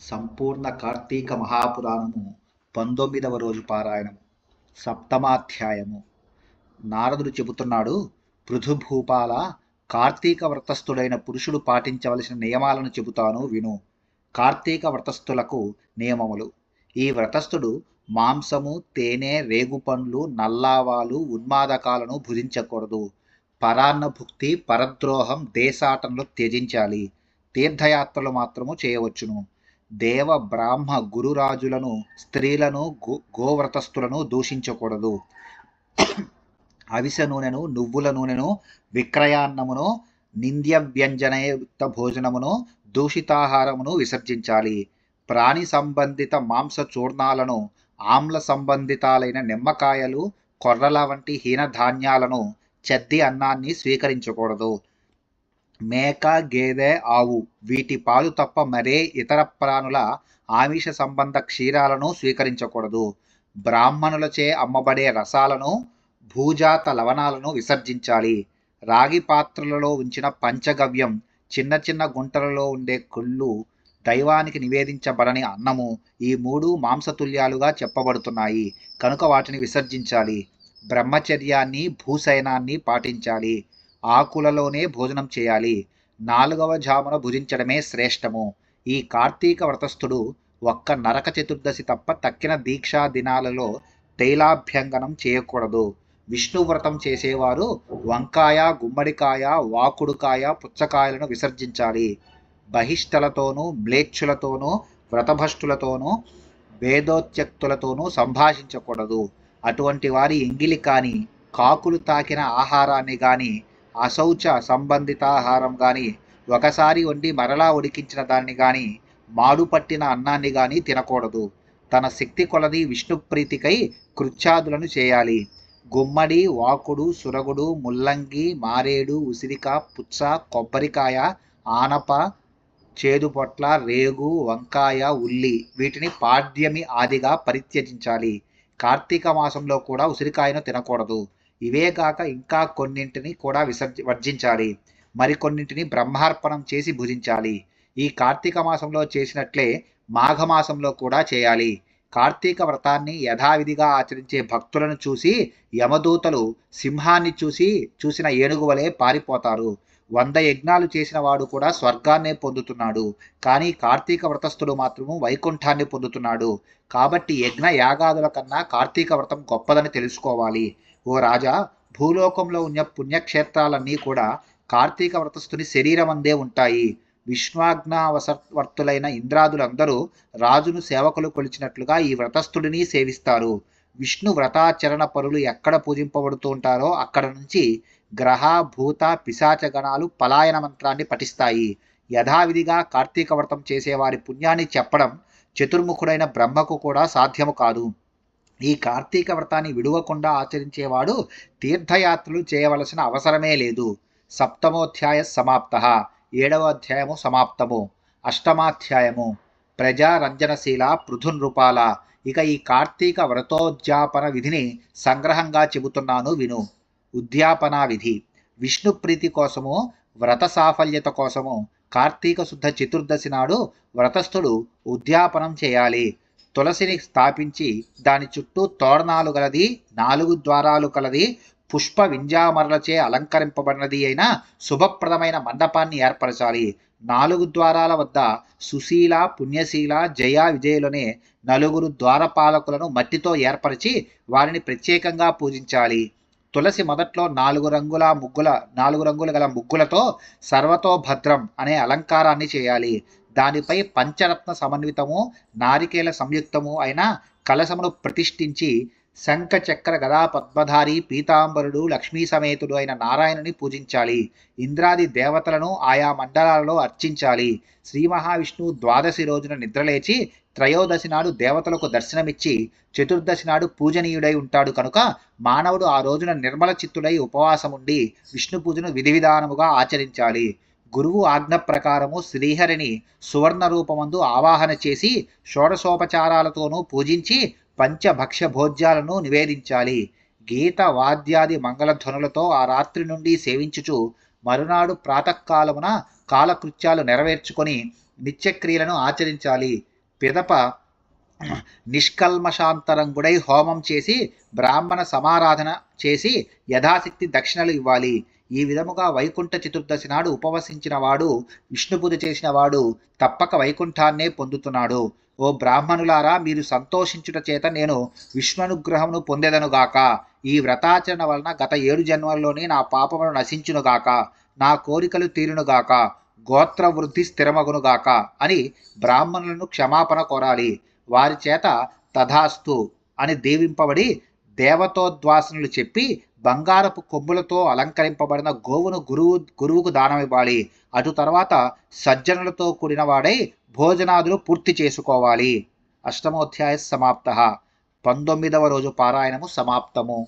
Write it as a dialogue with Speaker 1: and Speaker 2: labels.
Speaker 1: సంపూర్ణ కార్తీక మహాపురాణము 19వ రోజు పారాయణము. సప్తమాధ్యాయము. నారదుడు చెబుతున్నాడు, పృథుభూపాల, కార్తీక వ్రతస్థుడైన పురుషుడు పాటించవలసిన నియమాలను చెబుతాను విను. కార్తీక వ్రతస్థులకు నియమములు. ఈ వ్రతస్థుడు మాంసము, తేనె, రేగుపండ్లు, నల్లావాలు, ఉన్మాదకాలను భుజించకూడదు. పరాన్నభుక్తి, పరద్రోహం, దేశాటనలు త్యజించాలి. తీర్థయాత్రలు మాత్రము చేయవచ్చును. దేవ బ్రాహ్మ గురురాజులను, స్త్రీలను, గోవ్రతస్థులను దూషించకూడదు. అవిసె నూనెను, నువ్వుల నూనెను, విక్రయాన్నమును, నింద్య వ్యంజనయుక్త భోజనమును, దూషితాహారమును విసర్జించాలి. ప్రాణి సంబంధిత మాంస చూర్ణాలను, ఆమ్ల సంబంధితాలైన నిమ్మకాయలు, కొర్రల వంటి హీనధాన్యాలను, చెద్ది అన్నాన్ని స్వీకరించకూడదు. మేక, గేదె, ఆవు వీటి పాలు తప్ప మరే ఇతర ప్రాణుల ఆమిష సంబంధ క్షీరాలను స్వీకరించకూడదు. బ్రాహ్మణులచే అమ్మబడే రసాలను, భూజాత లవణాలను విసర్జించాలి. రాగి పాత్రలలో ఉంచిన పంచగవ్యం, చిన్న చిన్న గుంటలలో ఉండే కొళ్ళు, దైవానికి నివేదించబడని అన్నము, ఈ మూడు మాంసతుల్యాలుగా చెప్పబడుతున్నాయి కనుక వాటిని విసర్జించాలి. బ్రహ్మచర్యాన్ని, భూశయనాన్ని పాటించాలి. ఆకులలోనే భోజనం చేయాలి. 4వ జామున భుజించడమే శ్రేష్టము. ఈ కార్తీక వ్రతస్థుడు ఒక్క నరక చతుర్దశి తప్ప తక్కిన దీక్షా దినాలలో తైలాభ్యంగనం చేయకూడదు. విష్ణు వ్రతం చేసేవారు వంకాయ, గుమ్మడికాయ, వాకుడుకాయ, పుచ్చకాయలను విసర్జించాలి. బహిష్టలతోనూ, మ్లేచ్ఛులతోనూ, వ్రతభష్టులతోనూ, వేదోత్యక్తులతోనూ సంభాషించకూడదు. అటువంటి వారి ఎంగిలి కాని, కాకులు తాకిన ఆహారాన్ని గాని, అశౌచ సంబంధితాహారం గాని, ఒకసారి వండి మరలా ఉడికించిన దాన్ని గాని, మాడు పట్టిన అన్నాన్ని గాని తినకూడదు. తన శక్తి కొలది విష్ణుప్రీతికై కృత్యాదులను చేయాలి. గుమ్మడి, వాకుడు, సురగుడు, ముల్లంగి, మారేడు, ఉసిరిక, పుచ్చ, కొబ్బరికాయ, ఆనప, చేదుపొట్ల, రేగు, వంకాయ, ఉల్లి వీటిని పాడ్యమి ఆదిగా పరిత్యజించాలి. కార్తీక మాసంలో కూడా ఉసిరికాయను తినకూడదు. ఇవే కాక ఇంకా కొన్నింటిని కూడా వర్జించాలి. మరికొన్నింటిని బ్రహ్మార్పణం చేసి భుజించాలి. ఈ కార్తీక మాసంలో చేసినట్లే మాఘమాసంలో కూడా చేయాలి. కార్తీక వ్రతాన్ని యథావిధిగా ఆచరించే భక్తులను చూసి యమదూతలు సింహాన్ని చూసిన ఏనుగు వలె పారిపోతారు. 100 యజ్ఞాలు చేసిన వాడు కూడా స్వర్గాన్నే పొందుతున్నాడు. కానీ కార్తీక వ్రతస్థుడు మాత్రము వైకుంఠాన్ని పొందుతున్నాడు. కాబట్టి యజ్ఞ యాగాదుల కన్నా కార్తీక వ్రతం గొప్పదని తెలుసుకోవాలి. ఓ రాజా, భూలోకంలో ఉన్న పుణ్యక్షేత్రాలన్నీ కూడా కార్తీక వ్రతస్థుని శరీరమందే ఉంటాయి. విష్ణాజ్ఞావశవర్తులైన ఇంద్రాదులందరూ రాజును సేవకులు కొలిచినట్లుగా ఈ వ్రతస్థుడిని సేవిస్తారు. విష్ణు వ్రతాచరణ పరులు ఎక్కడ పూజింపబడుతూ ఉంటారో అక్కడ నుంచి గ్రహ, భూత, పిశాచ గణాలు పలాయన మంత్రాన్ని పఠిస్తాయి. యథావిధిగా కార్తీక వ్రతం చేసేవారి పుణ్యాన్ని చెప్పడం చతుర్ముఖుడైన బ్రహ్మకు కూడా సాధ్యము కాదు. ఈ కార్తీక వ్రతాన్ని విడువకుండా ఆచరించేవాడు తీర్థయాత్రలు చేయవలసిన అవసరమే లేదు. సప్తమోధ్యాయ సమాప్త. 7వ అధ్యాయము సమాప్తము. అష్టమాధ్యాయము. ప్రజారంజనశీల పృథునృపాల. ఇక ఈ కార్తీక వ్రతోద్యాపన విధిని సంగ్రహంగా చెబుతున్నాను విను. ఉద్యాపనా విధి. విష్ణు ప్రీతి కోసము, వ్రత సాఫల్యత కోసము కార్తీక శుద్ధ చతుర్దశి నాడు వ్రతస్థుడు ఉద్యాపనం చేయాలి. తులసిని స్థాపించి దాని చుట్టూ తోరణాలు గలది, 4 ద్వారాలు కలది, పుష్ప వింజామరలచే అలంకరింపబడినది అయిన శుభప్రదమైన మండపాన్ని ఏర్పరచాలి. 4 ద్వారాల వద్ద సుశీల, పుణ్యశీల, జయ, విజయులనే 4 ద్వారపాలకులను మట్టితో ఏర్పరిచి వారిని ప్రత్యేకంగా పూజించాలి. తులసి మొదట్లో 4 రంగుల గల ముగ్గులతో సర్వతోభద్రం అనే అలంకారాన్ని చేయాలి. దానిపై పంచరత్న సమన్వితము, నారికేల సంయుక్తము అయిన కలశమును ప్రతిష్ఠించి శంఖ చక్ర గదా పద్మధారి పీతాంబరుడు లక్ష్మీ సమేతుడు అయిన నారాయణుని పూజించాలి. ఇంద్రాది దేవతలను ఆయా మండలాలలో అర్చించాలి. శ్రీ మహావిష్ణువు ద్వాదశి రోజున నిద్రలేచి త్రయోదశి నాడు దేవతలకు దర్శనమిచ్చి చతుర్దశి నాడు పూజనీయుడై ఉంటాడు కనుక మానవుడు ఆ రోజున నిర్మల చిత్తుడై ఉపవాసముండి విష్ణు పూజను విధి విధానముగా ఆచరించాలి. గురువు ఆజ్ఞ ప్రకారము శ్రీహరిని సువర్ణ రూపమందు ఆవాహన చేసి షోడశోపచారాలతోనూ పూజించి పంచభక్ష్య భోజ్యాలను నివేదించాలి. గీత వాద్యాది మంగళధ్వనులతో ఆ రాత్రి నుండి సేవించుచు మరునాడు ప్రాతకాలమున కాలకృత్యాలు నెరవేర్చుకొని నిత్యక్రియలను ఆచరించాలి. పిదప నిష్కల్మషాంతరంగుడై హోమం చేసి బ్రాహ్మణ సమారాధన చేసి యథాశక్తి దక్షిణలు ఇవ్వాలి. ఈ విధముగా వైకుంఠ చతుర్దశి నాడు ఉపవసించిన వాడు, విష్ణు పూజ చేసిన వాడు తప్పక వైకుంఠాన్నే పొందుతున్నాడు. ఓ బ్రాహ్మణులారా, మీరు సంతోషించుట చేత నేను విష్ణునుగ్రహమును పొందెదనుగాక. ఈ వ్రతాచరణ వలన గత 7 జన్మల్లోనే నా పాపములు నశించునుగాక, నా కోరికలు తీరునుగాక, గోత్ర వృద్ధి స్థిరమగునుగాక అని బ్రాహ్మణులను క్షమాపణ కోరాలి. వారి చేత తథాస్తు అని దీవింపబడి దేవతోద్వాసనలు చెప్పి బంగారపు కొమ్ములతో అలంకరింపబడిన గోవును గురువుకు దానమివ్వాలి. అటు తర్వాత సజ్జనులతో కూడిన వాడై భోజనాదులు పూర్తి చేసుకోవాలి. అష్టమోధ్యాయ సమాప్త. 19వ రోజు పారాయణము సమాప్తము.